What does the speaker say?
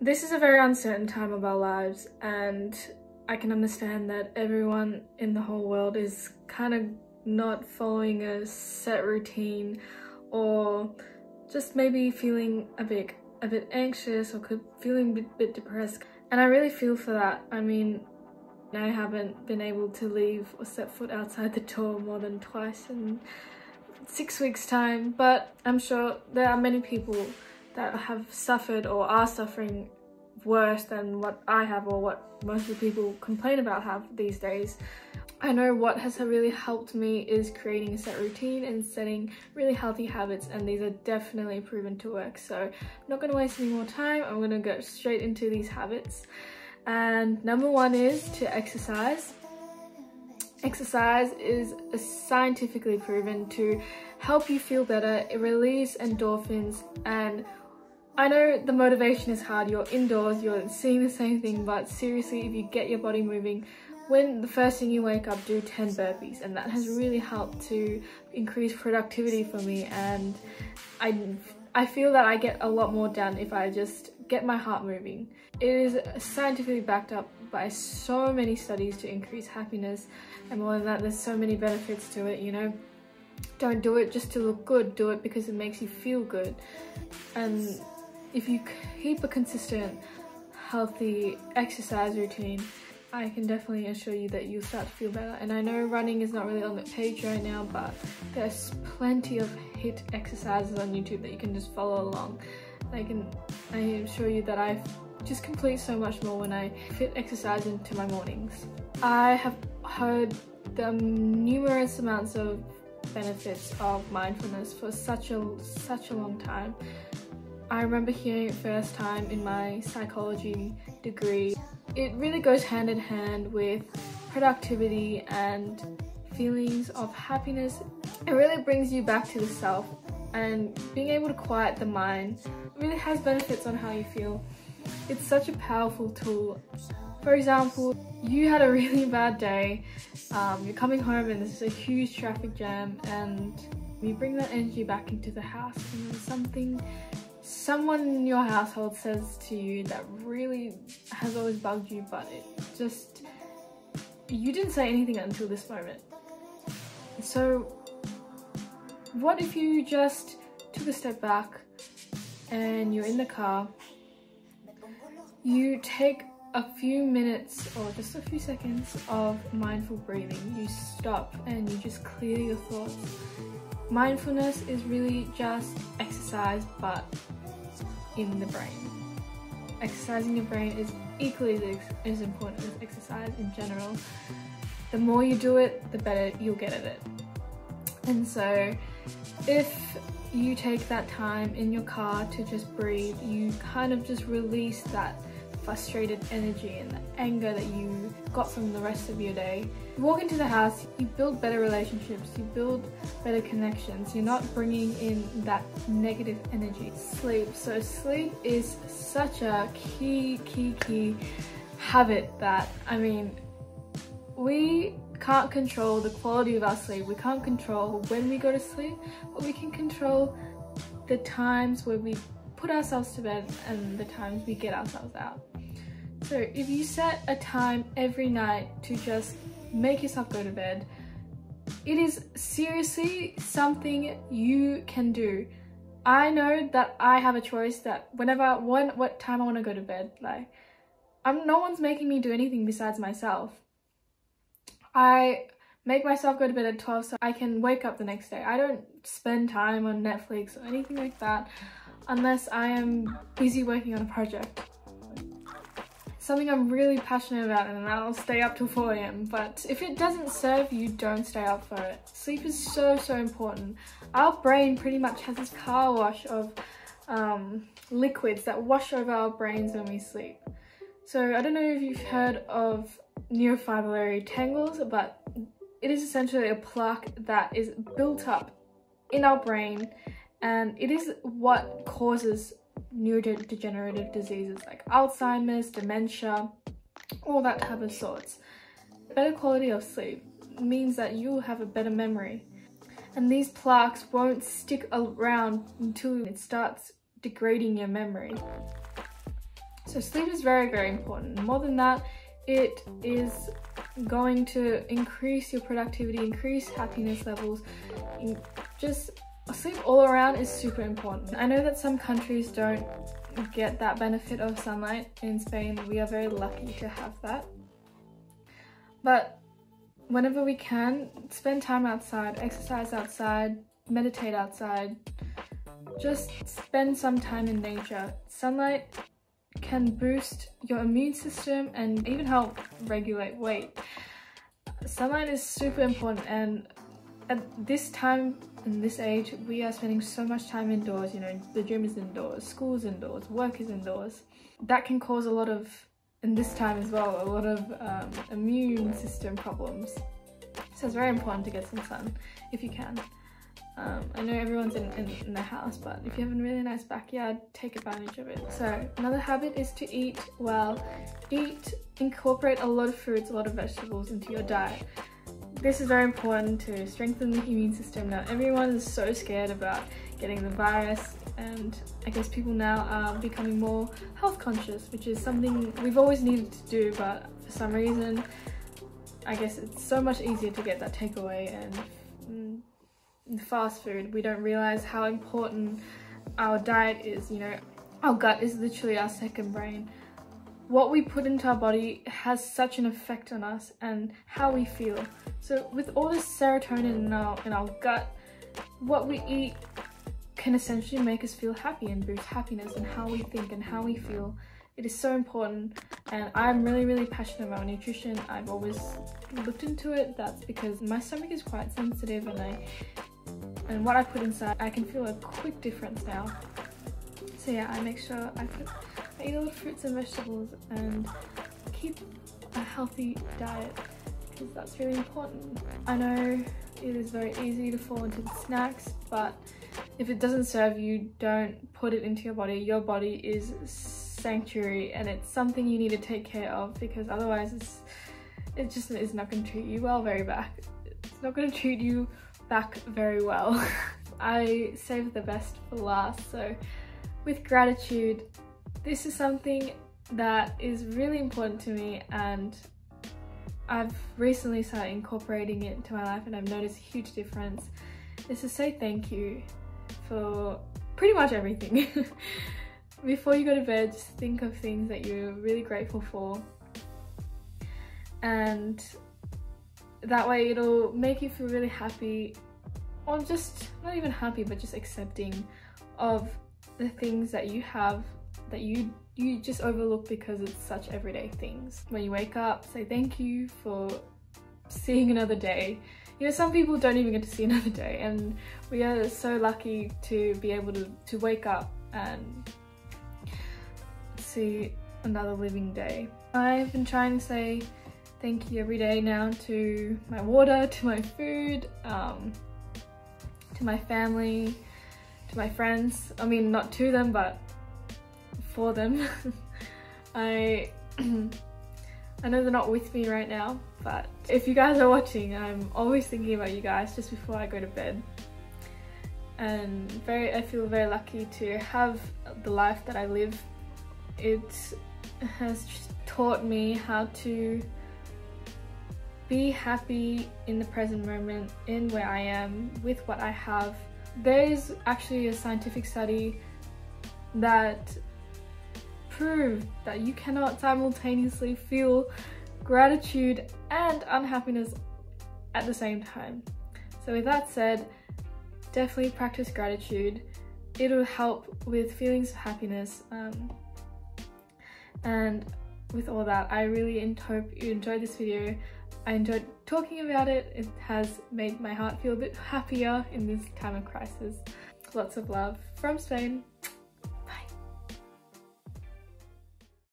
This is a very uncertain time of our lives, and I can understand that everyone in the whole world is kind of not following a set routine, or just maybe feeling a bit anxious, or feeling a bit depressed. And I really feel for that. I mean, I haven't been able to leave or set foot outside the door more than twice in 6 weeks' time, but I'm sure there are many people that have suffered or are suffering worse than what I have, or what most of the people complain about have these days. I know what has really helped me is creating a set routine and setting really healthy habits, and these are definitely proven to work. So I'm not going to waste any more time. I'm going to go straight into these habits. And number one is to exercise. Exercise is scientifically proven to help you feel better, it relieves endorphins, and I know the motivation is hard. You're indoors, you're seeing the same thing, but seriously, if you get your body moving, when the first thing you wake up, do 10 burpees, and that has really helped to increase productivity for me, and I feel that I get a lot more done if I just get my heart moving. It is scientifically backed up by so many studies to increase happiness, and more than that, there's so many benefits to it, you know. Don't do it just to look good, do it because it makes you feel good. And if you keep a consistent, healthy exercise routine, I can definitely assure you that you'll start to feel better. And I know running is not really on the page right now, but there's plenty of HIIT exercises on YouTube that you can just follow along. I assure you that I just complete so much more when I fit exercise into my mornings. I have heard the numerous amounts of benefits of mindfulness for such a long time. I remember hearing it first time in my psychology degree. It really goes hand in hand with productivity and feelings of happiness. It really brings you back to the self, and being able to quiet the mind really has benefits on how you feel. It's such a powerful tool. For example, you had a really bad day, you're coming home and there's a huge traffic jam, and you bring that energy back into the house, and someone in your household says to you that really has always bugged you, but you didn't say anything until this moment. So what if you just took a step back and you're in the car, you take a few minutes or just a few seconds of mindful breathing, you stop and you just clear your thoughts. Mindfulness is really just exercise, but in the brain. Exercising your brain is equally as important as exercise in general. The more you do it, the better you'll get at it. And so if you take that time in your car to just breathe, you kind of just release that frustrated energy and the anger that you got from the rest of your day. You walk into the house, you build better relationships, you build better connections, you're not bringing in that negative energy. Sleep. So sleep is such a key habit that, I mean, we can't control the quality of our sleep, we can't control when we go to sleep, but we can control the times where we put ourselves to bed and the times we get ourselves out. So if you set a time every night to just make yourself go to bed, it is seriously something you can do. I know that I have a choice that what time I want to go to bed. Like, no one's making me do anything besides myself. I make myself go to bed at 12 so I can wake up the next day. I don't spend time on Netflix or anything like that unless I am busy working on a project. Something I'm really passionate about, and I'll stay up till 4 AM, but if it doesn't serve you, don't stay up for it. Sleep is so important. Our brain pretty much has this car wash of liquids that wash over our brains when we sleep. So I don't know if you've heard of neurofibrillary tangles, but it is essentially a plaque that is built up in our brain, and it is what causes neurodegenerative diseases like Alzheimer's, dementia, all that type of sorts. Better quality of sleep means that you'll have a better memory, and these plaques won't stick around until it starts degrading your memory. So sleep is very, very important. More than that, it is going to increase your productivity, increase happiness levels. Just sleep all around is super important. I know that some countries don't get that benefit of sunlight. In Spain, we are very lucky to have that. But whenever we can, spend time outside, exercise outside, meditate outside, just spend some time in nature. Sunlight can boost your immune system and even help regulate weight. Sunlight is super important, and at this time, in this age, we are spending so much time indoors. You know, the gym is indoors, school is indoors, work is indoors. That can cause a lot of, in this time as well, a lot of immune system problems. So it's very important to get some sun if you can. I know everyone's in the house, but if you have a really nice backyard, take advantage of it. So another habit is to eat well. Incorporate a lot of fruits, a lot of vegetables into your diet. This is very important to strengthen the immune system. Now everyone is so scared about getting the virus, and I guess people now are becoming more health conscious, which is something we've always needed to do, but for some reason I guess it's so much easier to get that takeaway and fast food. We don't realize how important our diet is. You know, our gut is literally our second brain. What we put into our body has such an effect on us and how we feel. So with all this serotonin in our gut, what we eat can essentially make us feel happy and boost happiness and how we think and how we feel. It is so important, and I'm really, really passionate about nutrition. I've always looked into it. That's because my stomach is quite sensitive, and what I put inside, I can feel a quick difference now. So yeah, I make sure I eat a lot of fruits and vegetables and keep a healthy diet, because that's really important. I know it is very easy to fall into the snacks, but if it doesn't serve you, don't put it into your body. Your body is sanctuary, and it's something you need to take care of, because otherwise it just is not going to treat you well it's not going to treat you back very well. I save the best for last. So with gratitude, this is something that is really important to me, and I've recently started incorporating it into my life, and I've noticed a huge difference. Is to say thank you for pretty much everything. Before you go to bed, just think of things that you're really grateful for, and that way it'll make you feel really happy, or just not even happy, but just accepting of the things that you have that you just overlook because it's such everyday things. When you wake up, say thank you for seeing another day. You know, some people don't even get to see another day, and we are so lucky to be able to wake up and see another living day. I've been trying to say thank you every day now to my water, to my food, to my family, to my friends. I mean, not to them, but for them. I know they're not with me right now, but if you guys are watching, I'm always thinking about you guys just before I go to bed. And I feel very lucky to have the life that I live. It has taught me how to be happy in the present moment, in where I am, with what I have. There is actually a scientific study that proved that you cannot simultaneously feel gratitude and unhappiness at the same time. So with that said, definitely practice gratitude. It'll help with feelings of happiness. And with all that, I really hope you enjoyed this video. I enjoyed talking about it. It has made my heart feel a bit happier in this time of crisis. Lots of love from Spain.